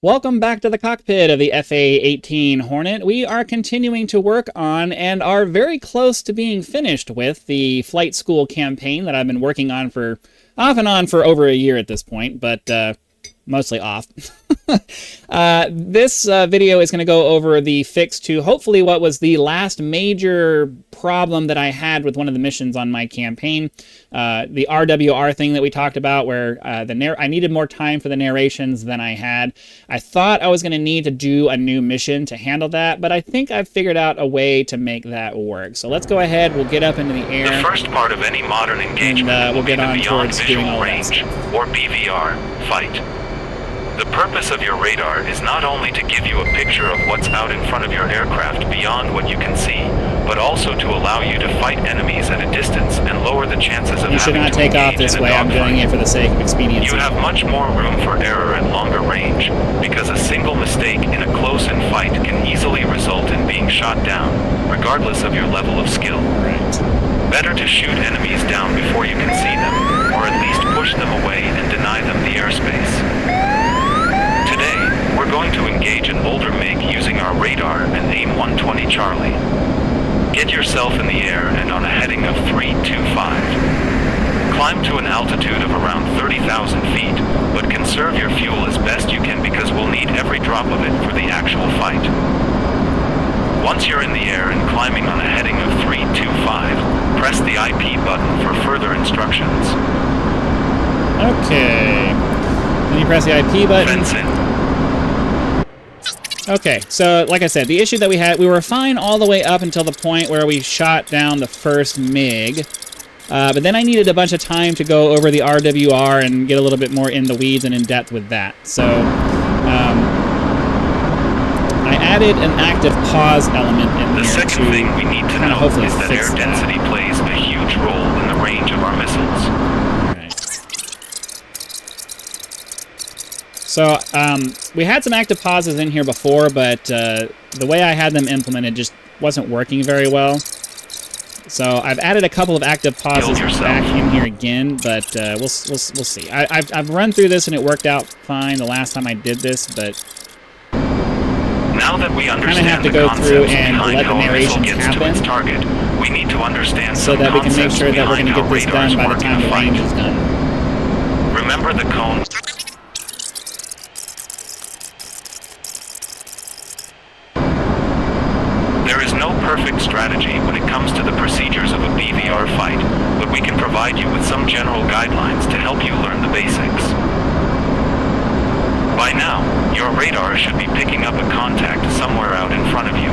Welcome back to the cockpit of the A-18 Hornet. We are continuing to work on and are very close to being finished with the flight school campaign that I've been working on for off and on for over a year at this point, but mostly off. This video is going to go over the fix to hopefully what was the last major problem that I had with one of the missions on my campaign. The RWR thing that we talked about, where I needed more time for the narrations than I had. I thought I was going to need to do a new mission to handle that, but I think I've figured out a way to make that work. So let's go ahead, we'll get up into the air. The first part of any modern engagement will be the Beyond Visual Range, or BVR, fight. The purpose of your radar is not only to give you a picture of what's out in front of your aircraft beyond what you can see, but also to allow you to fight enemies at a distance and lower the chances of having to engage in a dogfight. You should not take off this way. I'm doing it for the sake of expediency. You have much more room for error at longer range, because a single mistake in a close-in fight can easily result in being shot down, regardless of your level of skill. Right. Better to shoot enemies down before you can see them, or at least push them away and deny them the airspace. Today, we're going to engage an older MiG using our radar and aim 120 Charlie. Get yourself in the air and on a heading of 325. Climb to an altitude of around 30,000 feet, but conserve your fuel as best you can because we'll need every drop of it for the actual fight. Once you're in the air and climbing on a heading of 325, press the IP button for further instructions. Okay. Then you press the IP button. Fence in. Okay, so like I said, the issue that we had, we were fine all the way up until the point where we shot down the first MiG. But then I needed a bunch of time to go over the RWR and get a little bit more in the weeds and in depth with that. So I added an active pause element in there. The second thing we need to know is that air density plays a huge role in the range of our missiles. So, we had some active pauses in here before, but the way I had them implemented just wasn't working very well. So I've added a couple of active pauses back in here again, but we'll see. I've run through this and it worked out fine the last time I did this, but now that we understand have to go through and let the narrations happen, target, we need to understand so that we can make sure that we're going to get this done by the time the range is done. Remember the cone. There is no perfect strategy when it comes to the procedures of a BVR fight, but we can provide you with some general guidelines to help you learn the basics. By now, your radar should be picking up a contact somewhere out in front of you.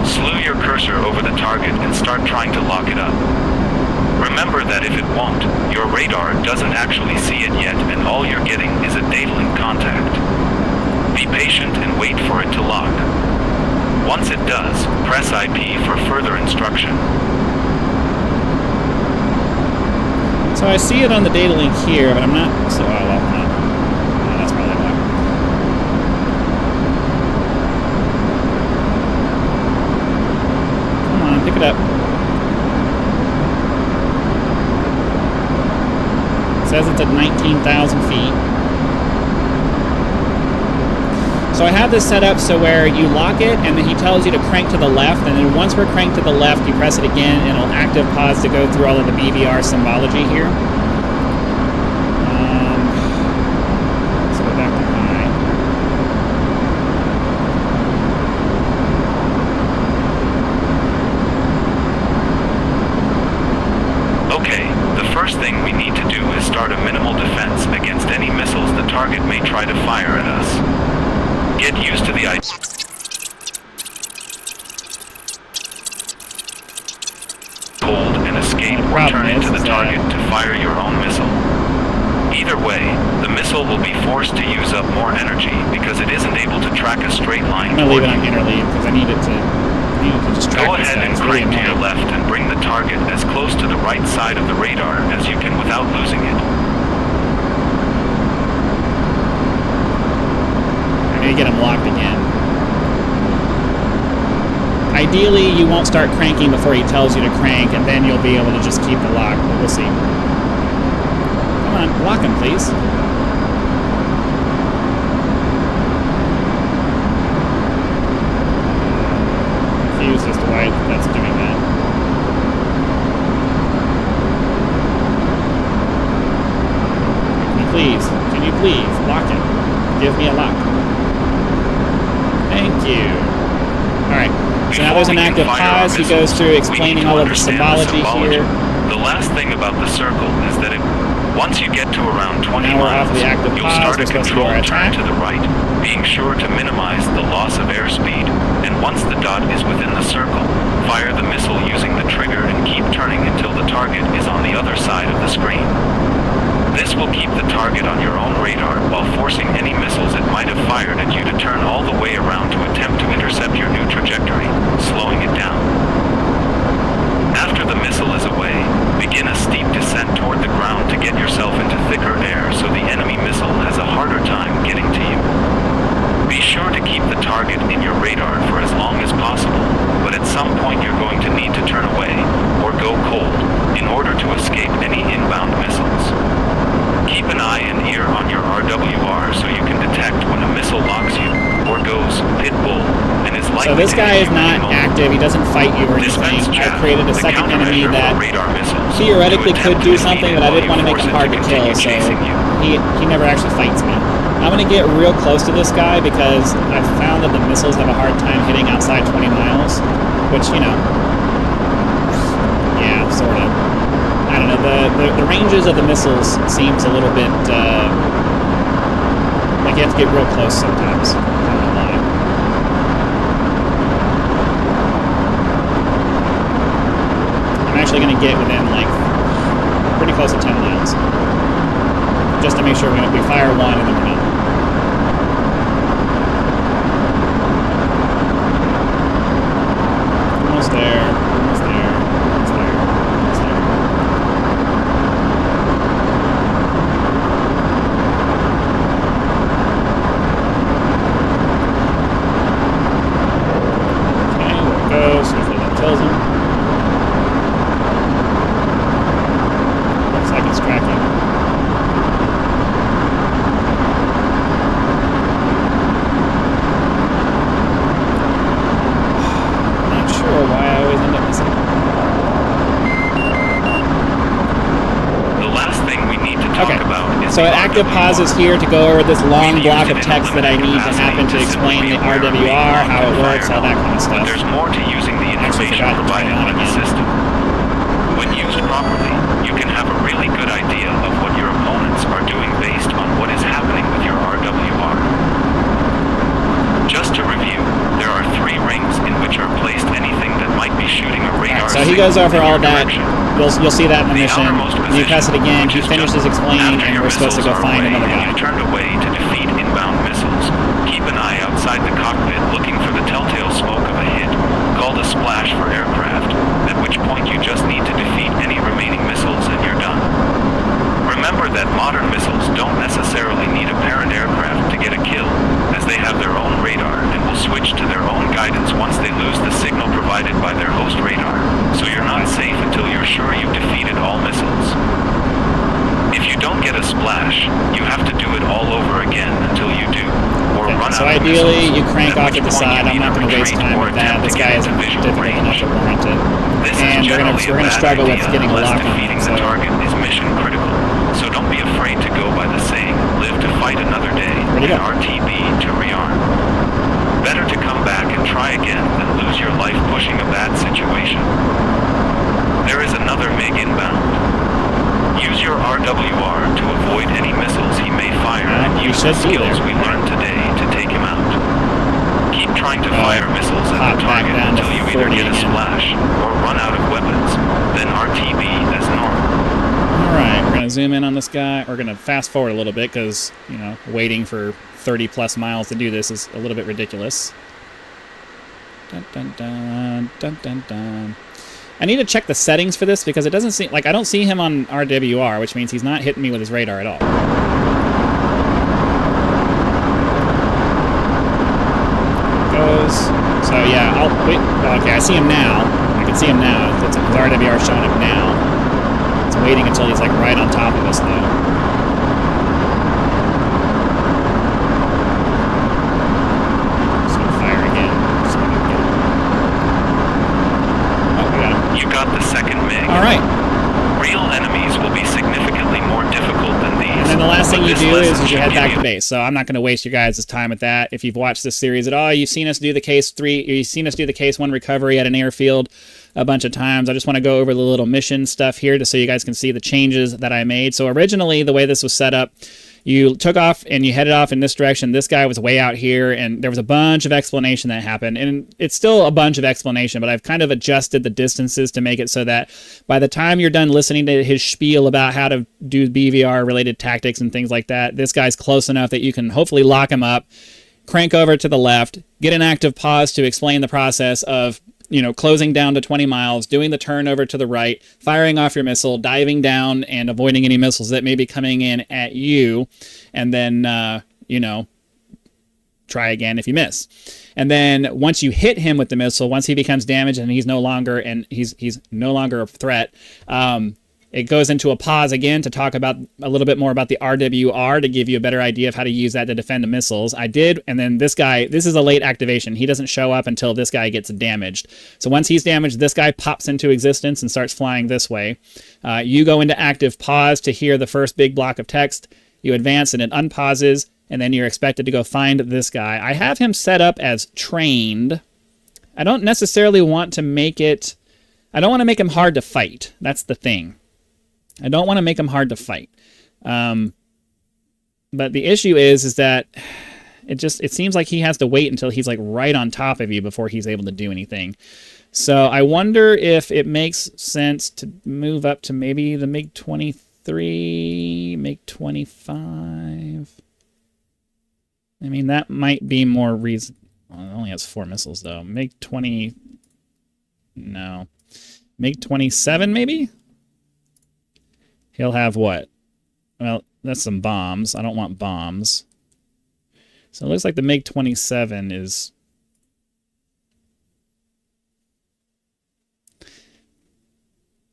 Slew your cursor over the target and start trying to lock it up. Remember that if it won't, your radar doesn't actually see it yet and all you're getting is a dangling contact. Be patient and wait for it to lock. Once it does, press IP for further instruction. So I see it on the data link here, but I'm not... So, well, no. That's probably why. Come on, pick it up. It says it's at 19,000 feet. So I have this set up so where you lock it, and then he tells you to crank to the left, and then once we're cranked to the left, you press it again, and it'll active pause to go through all of the BVR symbology here. Let's go back to high. Okay, the first thing we need to do is start a minimal defense against any missiles the target may try to fire at us. Get used to the idea. Hold and escape or turn into the target to fire your own missile. Either way, the missile will be forced to use up more energy because it isn't able to track a straight line. I'm going to leave it on interleave because I need it to distract. Go ahead and crank to your left and bring the target as close to the right side of the radar as you can without losing it. To get him locked again. Ideally, you won't start cranking before he tells you to crank, and then you'll be able to just keep the lock, but we'll see. Come on, lock him, please. Please, lock it. Give me a lock. Thank you. Alright, so now there's an active pause. He goes through explaining all of the symbology here. The last thing about the circle is that once you get to around 20 now we're miles, off the active you'll pause. start a controlled turn to the right, being sure to minimize the loss of airspeed. And once the dot is within the circle, fire the missile using the trigger and keep turning until the target is on the other side of the screen. This will keep the target on your own radar while forcing any missiles it might have fired at you to turn all the way around to attempt to intercept your new trajectory, slowing it down. After the missile is away, begin a steep descent toward the ground to get yourself into thicker air so the enemy missile has a harder time getting to you. Be sure to keep the target in your radar for as long as possible, but at some point you're going to need to turn away, or go cold, in order to escape any inbound missiles. Keep an eye and ear on your RWR so you can detect when a missile locks you, or goes pit bull, and is likely to. So this guy is not active, he doesn't fight you or anything. I created a second enemy that theoretically could do something, but I didn't want to make him hard to kill, so he never actually fights me. I'm going to get real close to this guy because I've found that the missiles have a hard time hitting outside 20 miles, which, you know, yeah, sort of. I don't know, the ranges of the missiles seems a little bit, like you have to get real close sometimes. I don't know why. I'm actually going to get within, like, pretty close to 10 miles. Just to make sure we fire one and then we're done. Almost there, almost there, almost there, almost there. Okay, there it goes. Hopefully that kills him. Looks like it's tracking. So active pause is here to go over this long block of text that I need to happen to explain the RWR, how it works, all that kind of stuff. There's more to using the information provided by the system. When used properly, you can have a really good idea of what your opponents are doing based on what is happening with your RWR. Just to review, there are 3 rings in which are placed anything that might be shooting a radar. So he goes over all that. You'll see that in the mission. You press it again, he finishes explaining, and we're supposed to go find another guy. You've turned away to defeat inbound missiles. Keep an eye outside the cockpit looking for the telltale smoke of a hit, called a splash for aircraft, at which point you just need to defeat any remaining missiles and you're done. Remember that modern missiles don't necessarily need a parent aircraft to get a kill, as they have their own radar and will switch to their own guidance once they lose the signal provided by their host radar, so you're not safe until you're sure you've defeated all missiles. If you don't get a splash, you have to do it all over again until you do, or run out of missiles. So ideally, you crank off at the side. I'm not going to waste time with that. This guy isn't difficult enough to warrant it. And we're going to struggle with getting a lock on him. The target is mission critical, so don't be afraid to go by the saying, live to fight another day, and RTB to rearm. Better to come back and try again than lose your life pushing a bad situation. There is another MiG inbound. Use your RWR to avoid any missiles he may fire and use the skills we learned today to take him out. Keep trying to fire missiles at the target until you either get a splash or run out of weapons, then RTB as normal. Alright, we're going to zoom in on this guy. We're going to fast forward a little bit because, you know, waiting for 30 plus miles to do this is a little bit ridiculous. Dun, dun, dun, dun, dun, dun. I need to check the settings for this because it doesn't seem like I don't see him on RWR, which means he's not hitting me with his radar at all. Goes. So yeah, I'll wait. Okay, I see him now. I can see him now. His RWR showing up now. It's waiting until he's like right on top of us though. The second MiG. All right. Real enemies will be significantly more difficult than these. And then the last thing you do is as you head back to base. So I'm not going to waste your guys' time with that. If you've watched this series at all, you've seen us do the case 3, you've seen us do the case 1 recovery at an airfield a bunch of times. I just want to go over the little mission stuff here just so you guys can see the changes that I made. So originally, the way this was set up, you took off and you headed off in this direction. This guy was way out here, and there was a bunch of explanation that happened. And it's still a bunch of explanation, but I've kind of adjusted the distances to make it so that by the time you're done listening to his spiel about how to do BVR-related tactics and things like that, this guy's close enough that you can hopefully lock him up, crank over to the left, get an active pause to explain the process of, you know, closing down to 20 miles, doing the turn over to the right, firing off your missile, diving down and avoiding any missiles that may be coming in at you, and then, you know, try again if you miss. And then once you hit him with the missile, once he becomes damaged and he's no longer a threat, it goes into a pause again to talk about a little bit more about the RWR to give you a better idea of how to use that to defend the missiles. I did, and then this guy, this is a late activation. He doesn't show up until this guy gets damaged. So once he's damaged, this guy pops into existence and starts flying this way. You go into active pause to hear the first big block of text. You advance and it unpauses, and then you're expected to go find this guy. I have him set up as trained. I don't necessarily want to make it... I don't want to make him hard to fight. That's the thing. I don't want to make him hard to fight. But the issue is that it seems like he has to wait until he's like right on top of you before he's able to do anything. So I wonder if it makes sense to move up to maybe the MiG-23, MiG-25. I mean, that might be more reason. Well, it only has 4 missiles though. MiG-20, no. MiG-27 maybe? He'll have what? Well, that's some bombs. I don't want bombs. So it looks like the MiG-27 is...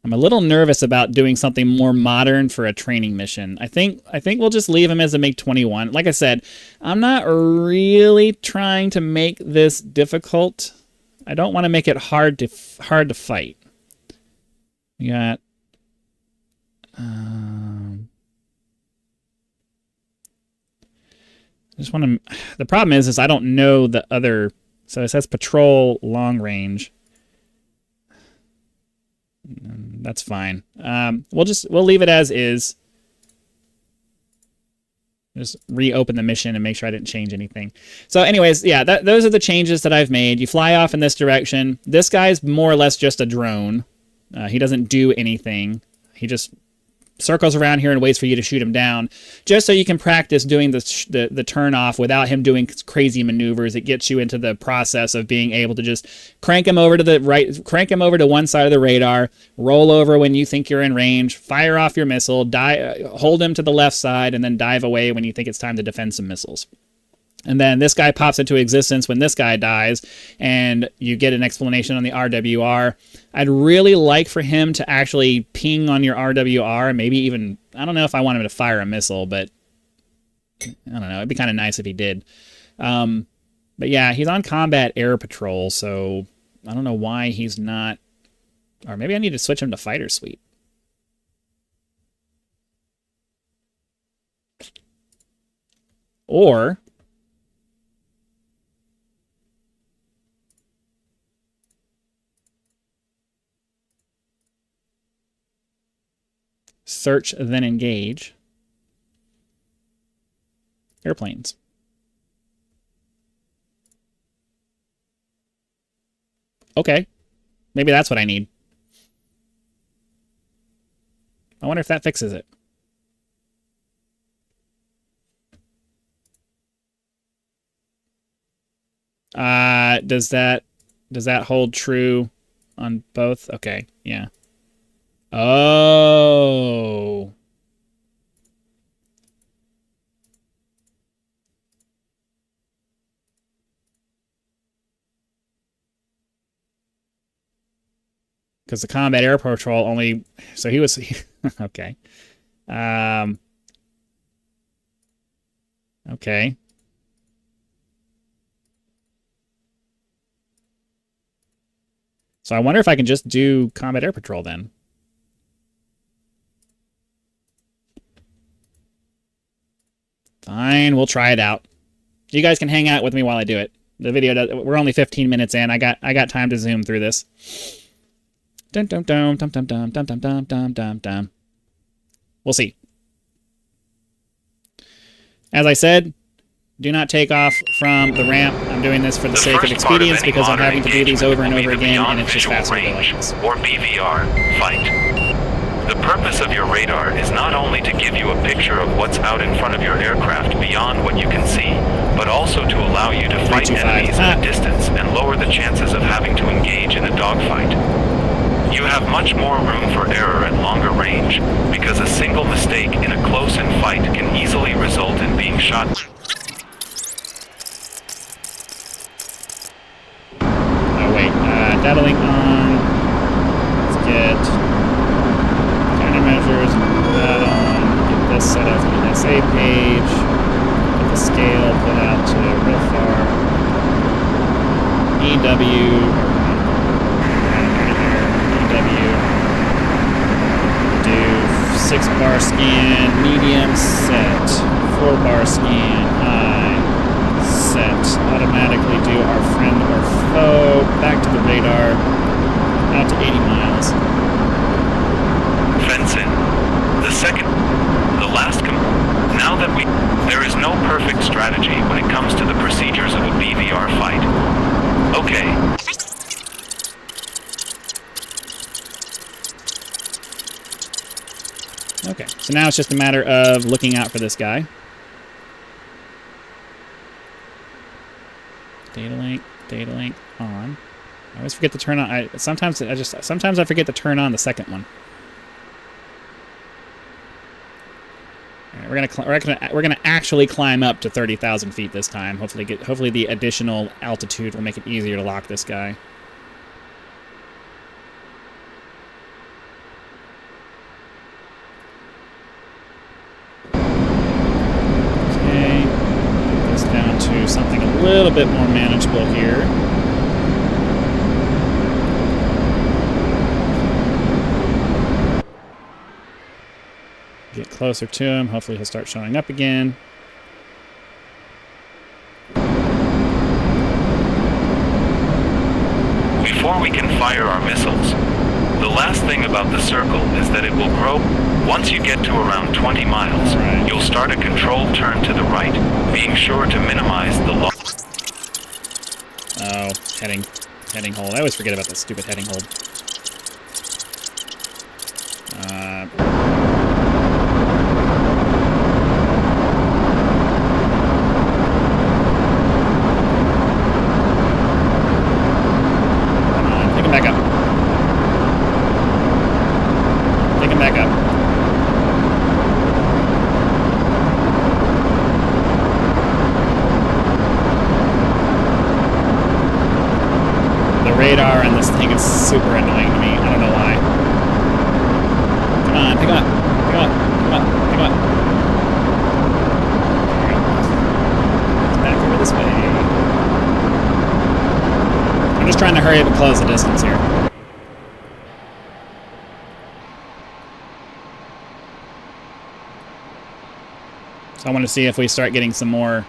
I'm a little nervous about doing something more modern for a training mission. I think we'll just leave him as a MiG-21. Like I said, I'm not really trying to make this difficult. I don't want to make it hard to fight. We got... I just want to... The problem is I don't know the other... So it says patrol long range. That's fine. We'll leave it as is. Just reopen the mission and make sure I didn't change anything. So anyways, yeah, those are the changes that I've made. You fly off in this direction. This guy's more or less just a drone. He doesn't do anything. He just circles around here and waits for you to shoot him down, just so you can practice doing the turn off without him doing crazy maneuvers. It gets you into the process of being able to just crank him over to the right, crank him over to one side of the radar, roll over when you think you're in range, fire off your missile, hold him to the left side, and then dive away when you think it's time to defend some missiles. And then this guy pops into existence when this guy dies, and you get an explanation on the RWR. I'd really like for him to actually ping on your RWR, maybe even, I don't know if I want him to fire a missile, but I don't know, it'd be kind of nice if he did. But yeah, he's on combat air patrol, so I don't know why he's not, or maybe I need to switch him to fighter suite. Or... search, then engage. Airplanes. Okay. Maybe that's what I need. I wonder if that fixes it. Does that hold true on both? Okay, yeah. Oh. Because the combat air patrol only... So he was... Okay. Okay. So I wonder if I can just do combat air patrol then. Fine, we'll try it out. You guys can hang out with me while I do it. The video, we're only 15 minutes in. I got time to zoom through this. Dum dum dum dum dum dum dum dum dum dum dum. We'll see. As I said, do not take off from the ramp. I'm doing this for the sake of expedience because I'm having to do these over and over again, and it's just faster to go like this. Or BVR fight. The purpose of your radar is not only to give you a picture of what's out in front of your aircraft beyond what you can see, but also to allow you to fight enemies at a distance and lower the chances of having to engage in a dogfight. You have much more room for error at longer range, because a single mistake in a close-in fight can easily result in being shot. Oh wait, doubling on. Let's get countermeasures, that on, get this set up in the SA page, get the scale put out to real far. EW. Do 6-bar scan, medium, set. 4-bar scan, high, set. Automatically do our friend or foe, back to the radar, out to 80 miles. Fence in. The last now that there is no perfect strategy when it comes to the procedures of a BVR fight. Okay. Okay, so now it's just a matter of looking out for this guy. Data link on. I always forget to turn on. Sometimes I forget to turn on the second one. All right, we're gonna actually climb up to 30,000 feet this time. Hopefully the additional altitude will make it easier to lock this guy. Something a little bit more manageable here. Get closer to him. Hopefully he'll start showing up again. Before we can fire our missiles, the last thing about the circle is that it will grow. Once you get to around 20 miles, you'll start a controlled turn to the right, being sure to minimize the loss. Oh, heading hold. I always forget about that stupid heading hold. Come on, pick him back up. Pick him back up. Radar on this thing is super annoying to me. I don't know why. Come on, pick him up. Pick him up. Come on, pick him up. It's back over this way. I'm just trying to hurry up and close the distance here. So I want to see if we start getting some more.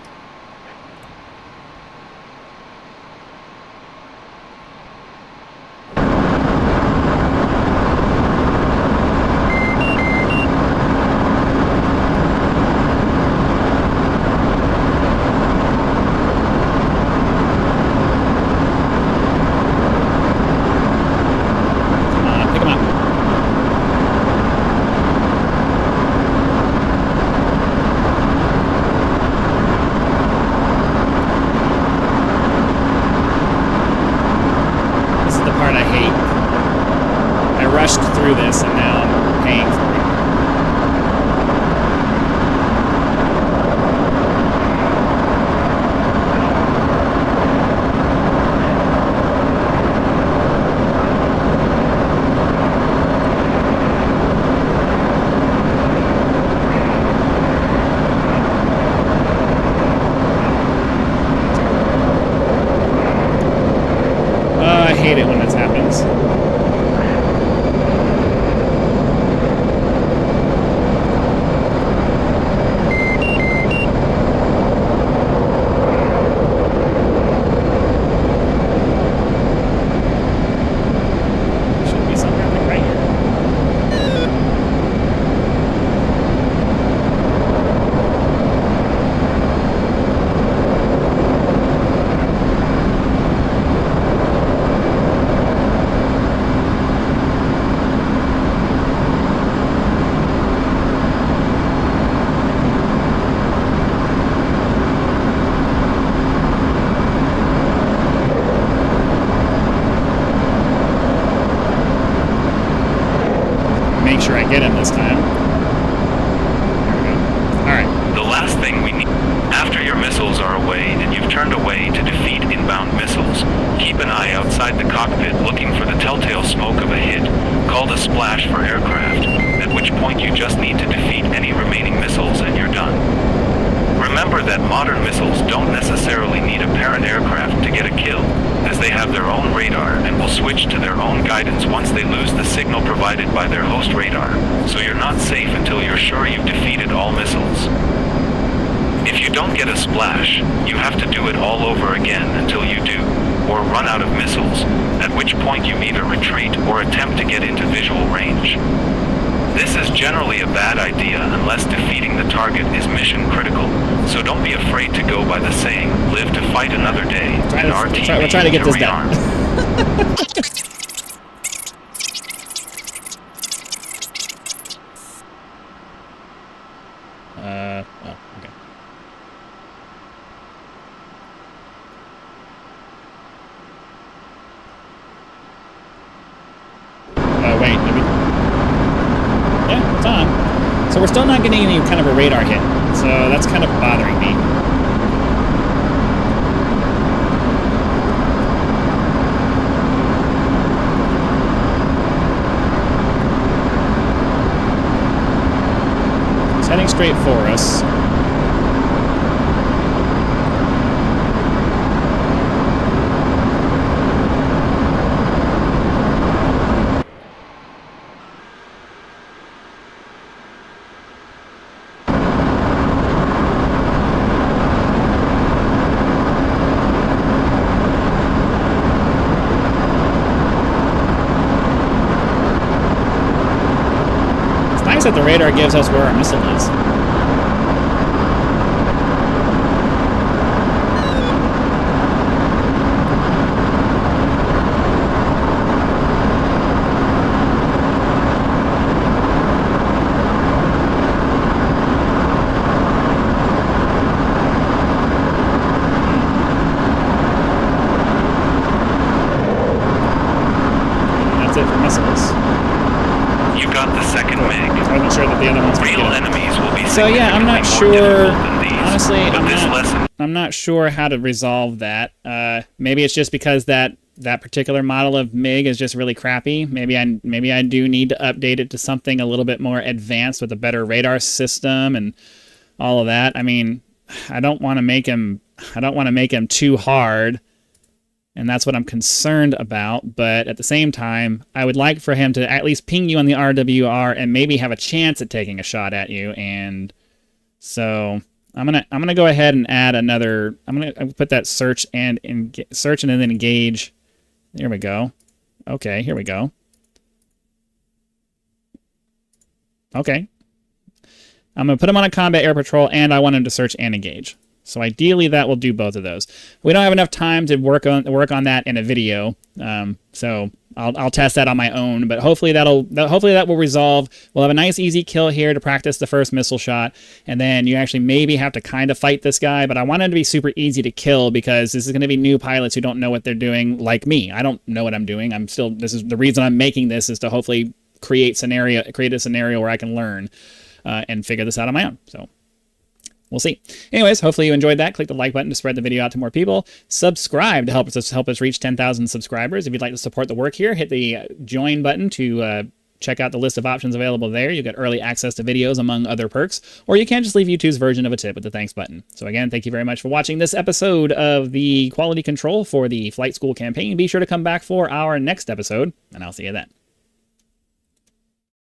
splash for aircraft, at which point you just need to defeat any remaining missiles and you're done. Remember that modern missiles don't necessarily need a parent aircraft to get a kill, as they have their own radar and will switch to their own guidance once they lose the signal provided by their host radar, so you're not safe until you're sure you've defeated all missiles. If you don't get a splash, you have to do it all over again until you do, or run out of missiles, at which point you either retreat or attempt to get into visual range. This is generally a bad idea unless defeating the target is mission critical, so don't be afraid to go by the saying, live to fight another day, and RTV we're trying to get this rearm. Oh, okay. Wait, yeah, it's on. So we're still not getting any kind of a radar hit, so that's kind of bothering me. It's heading straight for us. That the radar gives us where our missile is. That's it for missiles. You got the second MiG. I wasn't sure that the other ones would Real get it. enemies will be So yeah, I'm not significantly more sure. difficult than these, Honestly, but I'm not sure how to resolve that. Maybe it's just because that particular model of MiG is just really crappy. Maybe I do need to update it to something a little bit more advanced with a better radar system and all of that. I mean, I don't want to make him too hard. And that's what I'm concerned about. But at the same time, I would like for him to at least ping you on the RWR and maybe have a chance at taking a shot at you. And so I'm gonna go ahead and add another. I'm gonna put that search and then engage. There we go. Okay, here we go. Okay. I'm gonna put him on a combat air patrol, and I want him to search and engage. So ideally, that will do both of those. We don't have enough time to work on that in a video, so I'll test that on my own. But hopefully that will resolve. We'll have a nice easy kill here to practice the first missile shot, and then you actually maybe have to kind of fight this guy. But I want him to be super easy to kill because this is going to be new pilots who don't know what they're doing, like me. I don't know what I'm doing. This is the reason I'm making this, is to hopefully create a scenario where I can learn and figure this out on my own. So. We'll see. Anyways, hopefully you enjoyed that. Click the like button to spread the video out to more people. Subscribe to help us reach 10,000 subscribers. If you'd like to support the work here, hit the join button to check out the list of options available there. You get early access to videos, among other perks. Or you can just leave YouTube's version of a tip with the thanks button. So again, thank you very much for watching this episode of the quality control for the Flight School campaign. Be sure to come back for our next episode, and I'll see you then.